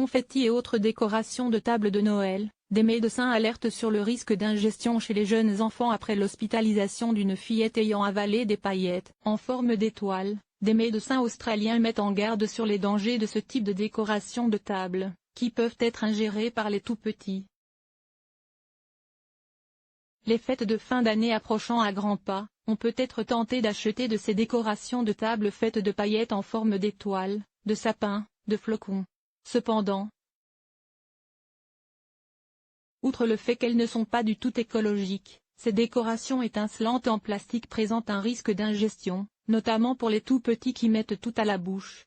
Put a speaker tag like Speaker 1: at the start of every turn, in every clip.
Speaker 1: confettis et autres décorations de table de Noël, des médecins alertent sur le risque d'ingestion chez les jeunes enfants après l'hospitalisation d'une fillette ayant avalé des paillettes en forme d'étoile. Des médecins australiens mettent en garde sur les dangers de ce type de décoration de table, qui peuvent être ingérées par les tout-petits. Les fêtes de fin d'année approchant à grands pas, on peut être tenté d'acheter de ces décorations de table faites de paillettes en forme d'étoiles, de sapins, de flocons. Cependant, outre le fait qu'elles ne sont pas du tout écologiques, ces décorations étincelantes en plastique présentent un risque d'ingestion, notamment pour les tout-petits qui mettent tout à la bouche.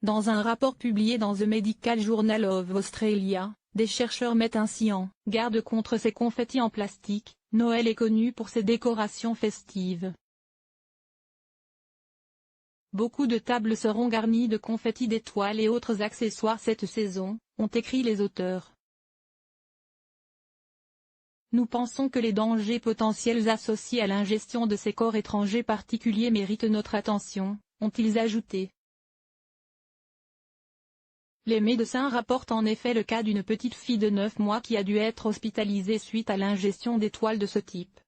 Speaker 1: Dans un rapport publié dans The Medical Journal of Australia, des chercheurs mettent ainsi en garde contre ces confettis en plastique. Noël est connu pour ses décorations festives. Beaucoup de tables seront garnies de confettis d'étoiles et autres accessoires cette saison, ont écrit les auteurs. Nous pensons que les dangers potentiels associés à l'ingestion de ces corps étrangers particuliers méritent notre attention, ont-ils ajouté. Les médecins rapportent en effet le cas d'une petite fille de 9 mois qui a dû être hospitalisée suite à l'ingestion d'étoiles de ce type.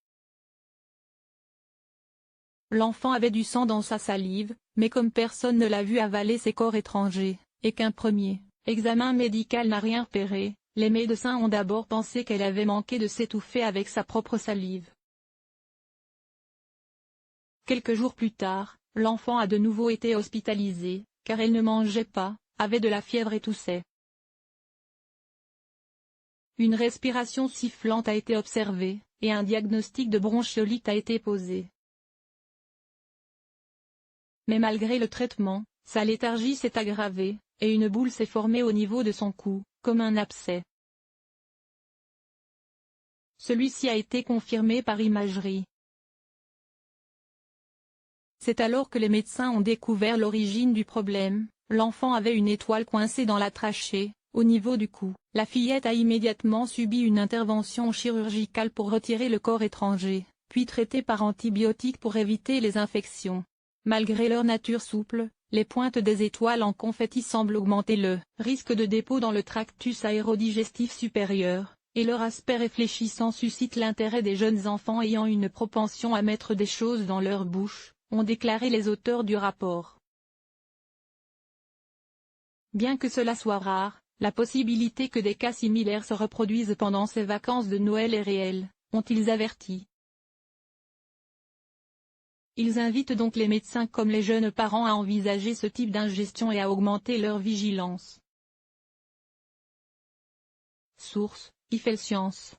Speaker 1: L'enfant avait du sang dans sa salive, mais comme personne ne l'a vu avaler ces corps étrangers, et qu'un premier examen médical n'a rien repéré, les médecins ont d'abord pensé qu'elle avait manqué de s'étouffer avec sa propre salive. Quelques jours plus tard, l'enfant a de nouveau été hospitalisée, car elle ne mangeait pas, avait de la fièvre et toussait. Une respiration sifflante a été observée, et un diagnostic de bronchiolite a été posé. Mais malgré le traitement, sa léthargie s'est aggravée, et une boule s'est formée au niveau de son cou, comme un abcès. Celui-ci a été confirmé par imagerie. C'est alors que les médecins ont découvert l'origine du problème. L'enfant avait une étoile coincée dans la trachée, au niveau du cou. La fillette a immédiatement subi une intervention chirurgicale pour retirer le corps étranger, puis traité par antibiotiques pour éviter les infections. Malgré leur nature souple, les pointes des étoiles en confetti semblent augmenter le risque de dépôt dans le tractus aérodigestif supérieur, et leur aspect réfléchissant suscite l'intérêt des jeunes enfants ayant une propension à mettre des choses dans leur bouche, ont déclaré les auteurs du rapport. Bien que cela soit rare, la possibilité que des cas similaires se reproduisent pendant ces vacances de Noël est réelle, ont-ils averti. Ils invitent donc les médecins comme les jeunes parents à envisager ce type d'ingestion et à augmenter leur vigilance. Source: iFhealthScience.